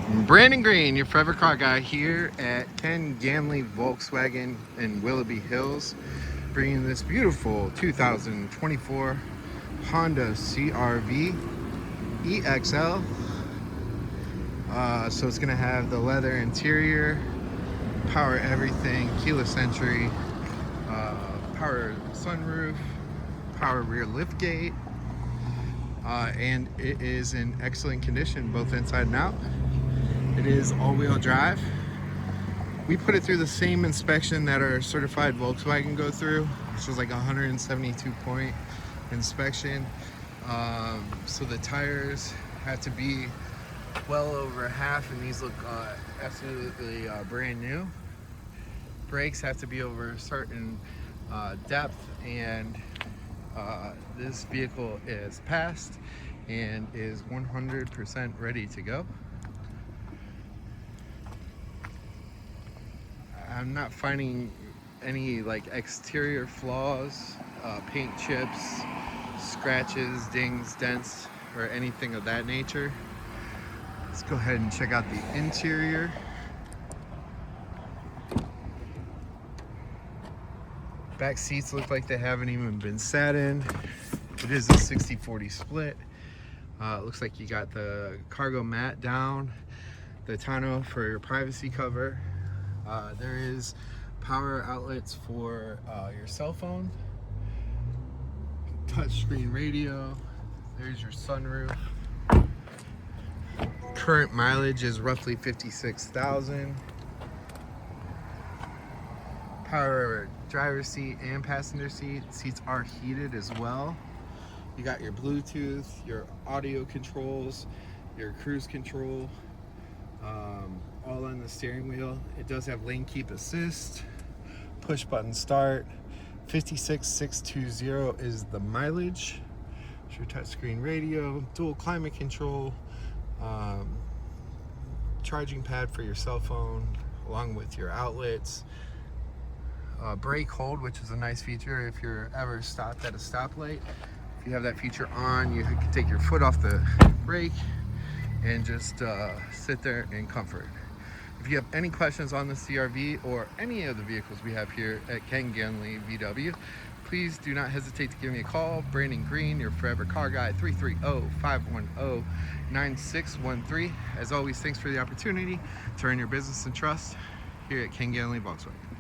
Brandon Green, your forever car guy here at Ken Ganley Volkswagen in Willoughby Hills, bringing this beautiful 2024 Honda CR-V EXL. So it's gonna have the leather interior, power everything, keyless entry, power sunroof, power rear liftgate, and it is in excellent condition both inside and out. It is all-wheel drive. We put it through the same inspection that our certified Volkswagen go through, which was like a 172 point inspection. So the tires have to be well over half, and these look absolutely brand new. Brakes have to be over a certain depth, and this vehicle is passed and is 100% ready to go. I'm not finding any like exterior flaws, paint chips, scratches, dings, dents, or anything of that nature. Let's go ahead and check out the interior. Back seats look like they haven't even been sat in. It is a 60-40 split. Looks like you got the cargo mat down, the tonneau for your privacy cover. There is power outlets for your cell phone, touchscreen radio. There's your sunroof. Current mileage is roughly 56,000. Power driver's seat and passenger seat. Seats are heated as well. You got your Bluetooth, your audio controls, your cruise control, all on the steering wheel. It does have lane keep assist, push button start. 56,620 is the mileage. It's your touchscreen radio, dual climate control, charging pad for your cell phone, along with your outlets. Brake hold, which is a nice feature if you're ever stopped at a stoplight. If you have that feature on, you can take your foot off the brake and just sit there in comfort. If you have any questions on the CR-V or any of the vehicles we have here at Ken Ganley VW, please do not hesitate to give me a call. Brandon Green, your forever car guy, 330-510-9613. As always, thanks for the opportunity to earn your business and trust here at Ken Ganley Volkswagen.